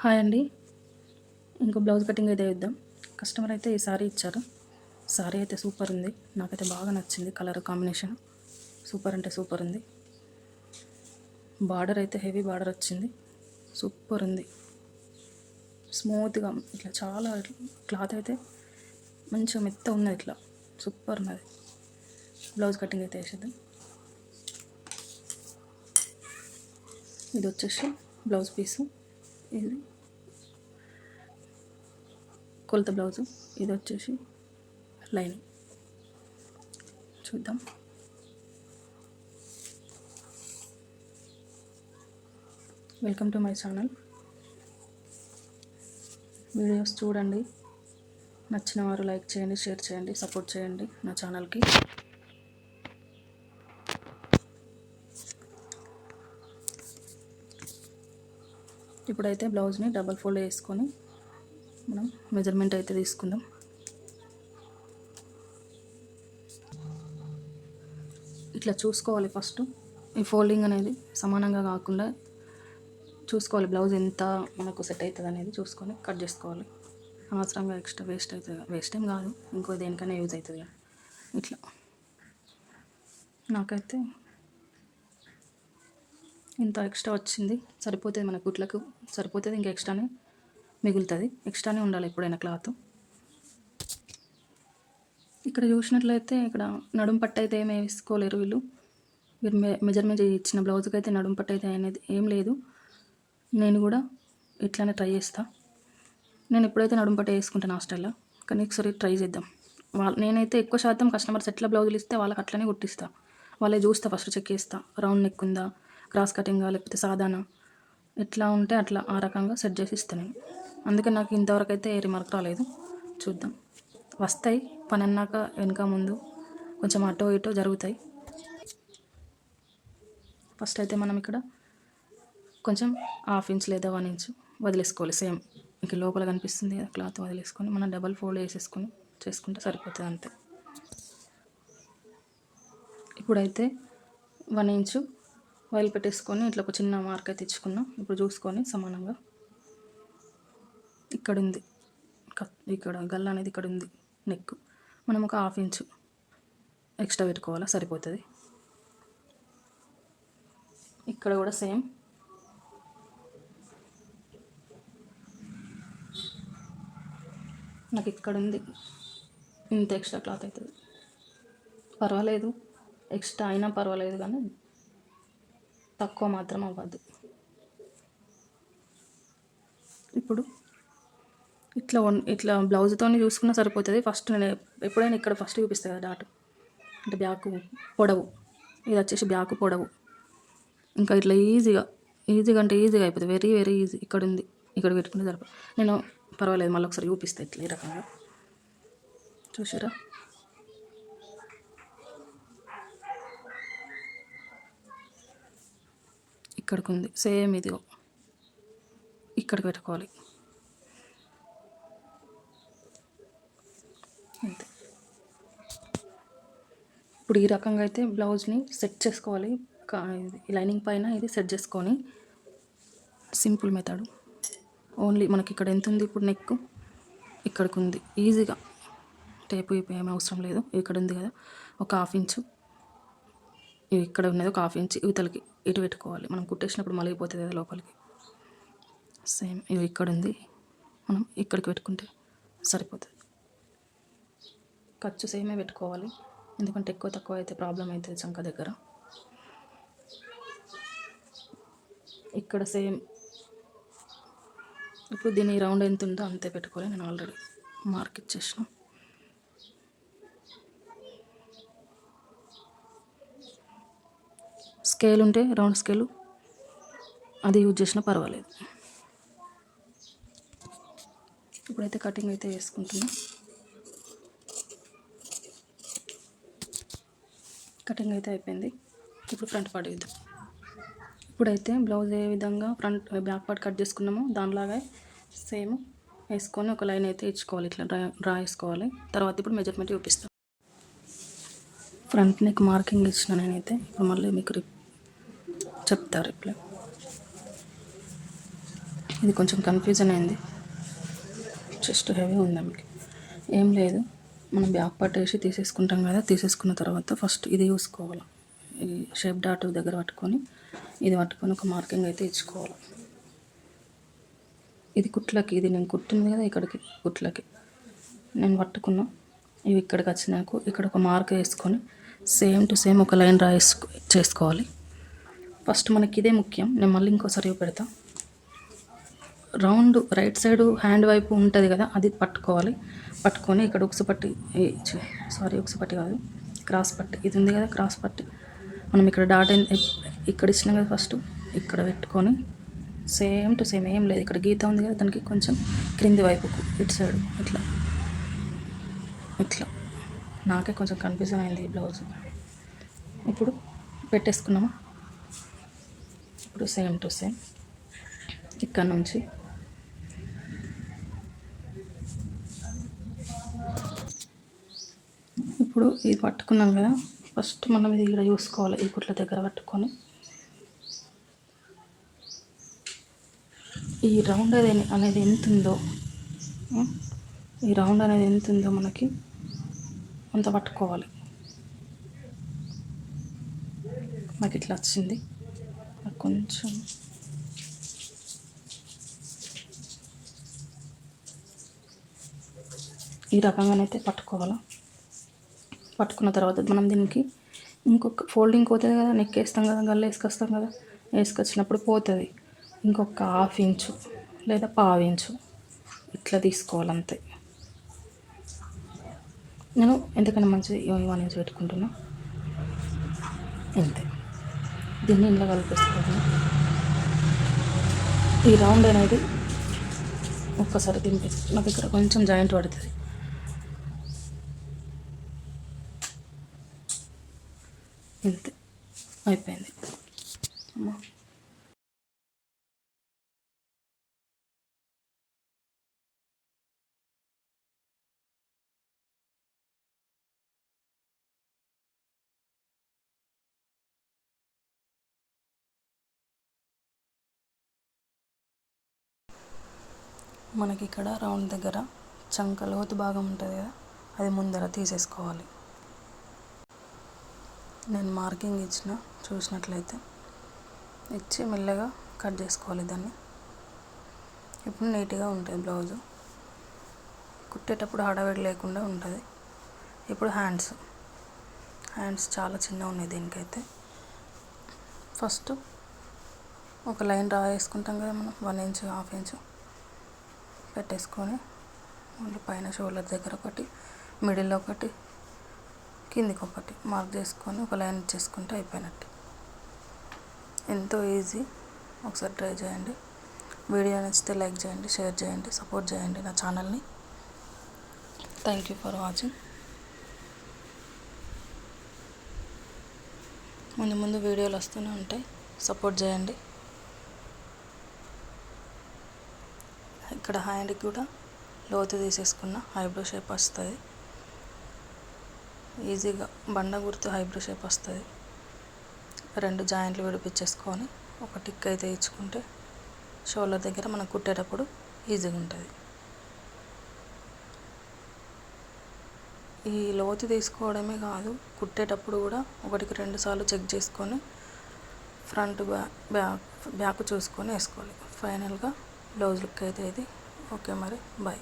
Hi అండి. ఇంకో blouse cutting అయితే ఇద్దాం. కస్టమర్ అయితే ఈ సారీ ఇచ్చారు. సారీ అయితే సూపర్ ఉంది. నాకైతే బాగా నచ్చింది. కలర్ కాంబినేషన్ సూపర్ అంటే సూపర్ ఉంది. బార్డర్ అయితే హెవీ బార్డర్ వచ్చింది. సూపర్ ఉంది. స్మూత్గా ఇట్లా చాలా క్లాత్ అయితే మంచిగా మెత్త ఉన్నది. ఇట్లా సూపర్ ఉన్నది. బ్లౌజ్ కటింగ్ అయితే వేసేద్దాం. ఇది వచ్చేసి బ్లౌజ్ పీసు. ఇది కొలత బ్లౌజు. ఇది వచ్చేసి లైనింగ్. చూద్దాం. Welcome to my channel. Videos చూడండి. నచ్చిన వారు లైక్ చేయండి, షేర్ చేయండి, సపోర్ట్ చేయండి నా ఛానల్కి. ఇప్పుడైతే బ్లౌజ్ని డబల్ ఫోల్డ్ వేసుకొని మనం మెజర్మెంట్ అయితే తీసుకుందాం. ఇట్లా చూసుకోవాలి. ఫస్ట్ ఈ ఫోల్డింగ్ అనేది సమానంగా కాకుండా చూసుకోవాలి. బ్లౌజ్ ఎంత మనకు సెట్ అవుతుంది అనేది చూసుకొని కట్ చేసుకోవాలి. అనవసరంగా ఎక్స్ట్రా వేస్ట్ అవుతుంది. వేస్ట్ ఏం కాదు, ఇంకో దేనికైనా యూజ్ అవుతుంది. ఇట్లా నాకైతే ఇంత ఎక్స్ట్రా వచ్చింది. సరిపోతుంది, మన కుట్లకు సరిపోతుంది. ఇంకా ఎక్స్ట్రానే మిగులుతుంది. ఎక్స్ట్రానే ఉండాలి ఎప్పుడైనా క్లాత్. ఇక్కడ చూసినట్లయితే ఇక్కడ నడుం పట్టు అయితే ఏమి వేసుకోలేరు వీళ్ళు మెజర్మెంట్ ఇచ్చిన బ్లౌజ్కి అయితే నడుం పట్టు అయితే అనేది ఏం లేదు. నేను కూడా ఇట్లానే ట్రై చేస్తా. నేను ఎప్పుడైతే నడుం పట్టు వేసుకుంటాను హాస్టల్లో, కానీ ఒకసారి ట్రై చేద్దాం. నేనైతే ఎక్కువ శాతం కస్టమర్స్ ఎట్లా బ్లౌజులు ఇస్తే వాళ్ళకి అట్లనే కుట్టిస్తా. వాళ్ళే చూస్తా, ఫస్ట్ చెక్ చేస్తా. రౌండ్ నెక్ ఉందా, క్రాస్ కటింగా, లేకపోతే సాదానా, ఎట్లా ఉంటే అట్లా ఆ రకంగా సెట్ చేసి ఇస్తాను నేను. అందుకే నాకు ఇంతవరకు అయితే ఏ రిమార్క్ రాలేదు. చూద్దాం. వస్తాయి పని అన్నాక, వెనక ముందు కొంచెం అటో ఇటో జరుగుతాయి. ఫస్ట్ అయితే మనం ఇక్కడ కొంచెం 1/2 ఇంచ్ లేదా 1 ఇంచ్ వదిలేసుకోవాలి. సేమ్ ఇంక లోపల కనిపిస్తుంది కదా క్లాత్, వదిలేసుకొని మనం డబల్ ఫోల్డ్ వేసేసుకొని చేసుకుంటే సరిపోతుంది అంతే. ఇప్పుడైతే 1 ఇంచు వైల్ పెట్టేసుకొని ఇట్లా ఒక చిన్న మార్క్ అయితే ఇచ్చుకున్నాం. ఇప్పుడు చూసుకొని సమానంగా ఇక్కడ ఉంది, ఇక్కడ గల్ల అనేది ఇక్కడ ఉంది నెక్. మనం ఒక 1/2 ఇంచు ఎక్స్ట్రా పెట్టుకోవాలా, సరిపోతుంది. ఇక్కడ కూడా సేమ్ నాకు ఇక్కడ ఉంది, ఇంత ఎక్స్ట్రా క్లాత్ అవుతుంది. పర్వాలేదు, ఎక్స్ట్రా అయినా పర్వాలేదు, కానీ తక్కువ మాత్రం అవ్వద్దు. ఇప్పుడు ఇట్లా బ్లౌజ్తో చూసుకున్నా సరిపోతుంది. ఫస్ట్ నేను ఎప్పుడైనా ఇక్కడ ఫస్ట్ చూపిస్తాను కదా డాట్, అంటే బ్యాక్ పొడవు. ఇది వచ్చేసి బ్యాక్ పొడవు. ఇంకా ఇట్లా ఈజీగా అంటే ఈజీగా అయిపోతుంది. Very very easy. ఇక్కడ ఉంది, ఇక్కడ పెట్టుకుంటే సరిపోతుంది. నేను పర్వాలేదు, మళ్ళీ ఒకసారి చూపిస్తాను ఇట్లా ఈ రకంగా. చూసారా? ఇక్కడికి ఉంది సేమ్, ఇదిగో ఇక్కడికి పెట్టుకోవాలి అంతే. ఇప్పుడు ఈ రకంగా అయితే బ్లౌజ్ని సెట్ చేసుకోవాలి. లైనింగ్ పైన ఇది సెట్ చేసుకొని సింపుల్ మెథడ్. ఓన్లీ మనకి ఇక్కడ ఎంత ఉంది ఇప్పుడు నెక్, ఇక్కడికి ఉంది. ఈజీగా టేపు ఏమీ అవసరం లేదు. ఇక్కడ ఉంది కదా ఒక 1/2 ఇంచు, ఇక్కడ ఉన్నది ఒక 1/2 ఇంచ్ ఇవతలకి ఇటు పెట్టుకోవాలి. మనం కుట్టేసినప్పుడు మలిగిపోతుంది కదా లోపలికి. సేమ్ ఇవి ఇక్కడ ఉంది, మనం ఇక్కడికి పెట్టుకుంటే సరిపోతుంది. ఖర్చు సేమే పెట్టుకోవాలి, ఎందుకంటే ఎక్కువ తక్కువ అయితే ప్రాబ్లం అవుతుంది చంక దగ్గర. ఇక్కడ సేమ్ ఇప్పుడు దీని రౌండ్ ఎంత ఉందో అంతే పెట్టుకోవాలి. నేను ఆల్రెడీ మార్క్ ఇచ్చేసిన. స్కేల్ ఉంటే రౌండ్ స్కేలు అది యూజ్ చేసినా పర్వాలేదు. ఇప్పుడైతే కటింగ్ అయితే వేసుకుంటున్నా. కటింగ్ అయితే అయిపోయింది. ఇప్పుడు ఫ్రంట్ పార్ట్ వేద్దాం. ఇప్పుడైతే బ్లౌజ్ ఏ విధంగా బ్యాక్ పార్ట్ కట్ చేసుకున్నామో దానిలాగా సేమ్ వేసుకొని ఒక లైన్ అయితే ఇచ్చుకోవాలి. ఇట్లా డ్రా వేసుకోవాలి. తర్వాత ఇప్పుడు మెజర్మెంట్ చూపిస్తాను. ఫ్రంట్ నెక్ మార్కింగ్ ఇచ్చిన నేనైతే. ఇప్పుడు మళ్ళీ మీకు చెప్తారు ఇప్పుడు. ఇది కొంచెం కన్ఫ్యూజన్ అయింది, చెస్ట్ హెవీ ఉంది మీకు. ఏం లేదు, మనం బ్యాక్ పార్ట్ వేసి తీసేసుకుంటాం కదా. తీసేసుకున్న తర్వాత ఫస్ట్ ఇది చూసుకోవాలి, ఈ షేప్ డాట్ దగ్గర పట్టుకొని ఇది పట్టుకొని ఒక మార్కింగ్ అయితే ఇచ్చుకోవాలి. ఇది కుట్లకి, ఇది నేను కుట్టింది కదా, ఇక్కడికి కుట్లకి నేను పట్టుకున్నా. ఇవి ఇక్కడికి వచ్చినాక ఇక్కడ ఒక మార్క్ వేసుకొని సేమ్ టు సేమ్ ఒక లైన్ చేసుకోవాలి. ఫస్ట్ మనకి ఇదే ముఖ్యం, నేను మళ్ళీ ఇంకోసారి పెడతా. రౌండ్ రైట్ సైడ్ హ్యాండ్ వైపు ఉంటుంది కదా, అది పట్టుకోవాలి. పట్టుకొని ఇక్కడ ఉక్సుపట్టి, ఉక్సుపట్టి కాదు, క్రాస్ పట్టి, ఇది ఉంది కదా క్రాస్ పట్టి, మనం ఇక్కడ డాట్ ఇక్కడ ఇచ్చినాం కదా, ఫస్ట్ ఇక్కడ పెట్టుకొని సేమ్ టు సేమ్, ఏం లేదు, ఇక్కడ గీత ఉంది కదా, దానికి కొంచెం క్రింది వైపుకు ఇటు సైడ్ ఇట్లా ఇట్లా. నాకే కొంచెం కన్ఫ్యూజన్ అయింది ఈ బ్లౌజ్. ఇప్పుడు పెట్టేసుకున్నామా. ఇప్పుడు సేమ్ టు సేమ్ ఇక్కడ నుంచి ఇప్పుడు ఇది పట్టుకున్నాం కదా, ఫస్ట్ మనం ఇది ఇక్కడ చూసుకోవాలి. ఈ కుట్ల దగ్గర పట్టుకొని ఈ రౌండ్ అనేది ఎంత ఉందో, ఈ రౌండ్ అనేది ఎంత ఉందో మనకి అంత పట్టుకోవాలి. నాకు ఇట్లా వచ్చింది, కొంచెం ఈ రకంగానైతే పట్టుకోవాలి. పట్టుకున్న తర్వాత మనం దీనికి ఇంకొక ఫోల్డింగ్ పోతుంది కదా, నెక్ వేస్తాం కదా, గల్ల వేసుకొస్తాం కదా, వేసుకొచ్చినప్పుడు పోతుంది. ఇంకొక 1/2 ఇంచు లేదా 1/4 ఇంచు ఇట్లా తీసుకోవాలి అంతే. నేను ఎందుకన్నా మంచిది 1 ఇంచు పెట్టుకుంటున్నా అంతే. దీన్ని ఇంట్లో కలిపేసుకోవాలి. ఈ రౌండ్ అనేది ఒక్కసారి దింపి, నాకు ఇక్కడ కొంచెం జాయింట్ పడుతుంది. ఇంతే, అయిపోయింది. మనకి ఇక్కడ రౌండ్ దగ్గర చంక లోతు భాగం ఉంటుంది కదా, అది ముందర తీసేసుకోవాలి. నేను మార్కింగ్ చూసినట్లయితే ఇచ్చి మెల్లగా కట్ చేసుకోవాలి దాన్ని. ఇప్పుడు నీట్గా ఉంటుంది బ్లౌజు, కుట్టేటప్పుడు హడావిడి లేకుండా ఉంటుంది. ఇప్పుడు హ్యాండ్స్ చాలా చిన్నగా ఉన్నాయి దీనికైతే. ఫస్ట్ ఒక లైన్ వేసుకుంటాం కదా మనం, 1 ఇంచు 1/2 ఇంచు పెట్టేసుకొని మళ్ళీ పైన షోల్డర్ దగ్గర ఒకటి, మిడిల్లో ఒకటి, కిందికి ఒకటి మార్క్ చేసుకొని ఒక లైన్ ఇచ్చేసుకుంటే అయిపోయినట్టు. ఎంతో ఈజీ, ఒకసారి ట్రై చేయండి. వీడియో నచ్చితే లైక్ చేయండి, షేర్ చేయండి, సపోర్ట్ చేయండి నా ఛానల్ని. Thank you for watching. ముందు వీడియోలు వస్తూనే ఉంటాయి, సపోర్ట్ చేయండి. ఇక్కడ హ్యాండ్కి కూడా లోతు తీసేసుకున్న ఐబ్రో షేప్ వస్తుంది. ఈజీగా బండ గుర్తు ఐబ్రో షేప్ వస్తుంది. 2 జాయింట్లు విడిపించేసుకొని ఒక టిక్ అయితే ఇచ్చుకుంటే షోల్డర్ దగ్గర మనం కుట్టేటప్పుడు ఈజీగా ఉంటుంది. ఈ లోతు తీసుకోవడమే కాదు, కుట్టేటప్పుడు కూడా 1కి 2 సార్లు చెక్ చేసుకొని ఫ్రంట్ బ్యాక్ చూసుకొని వేసుకోవాలి. ఫైనల్గా బ్లౌజ్ లుక్ అయితే ఇది. ఓకే మరి, బాయ్.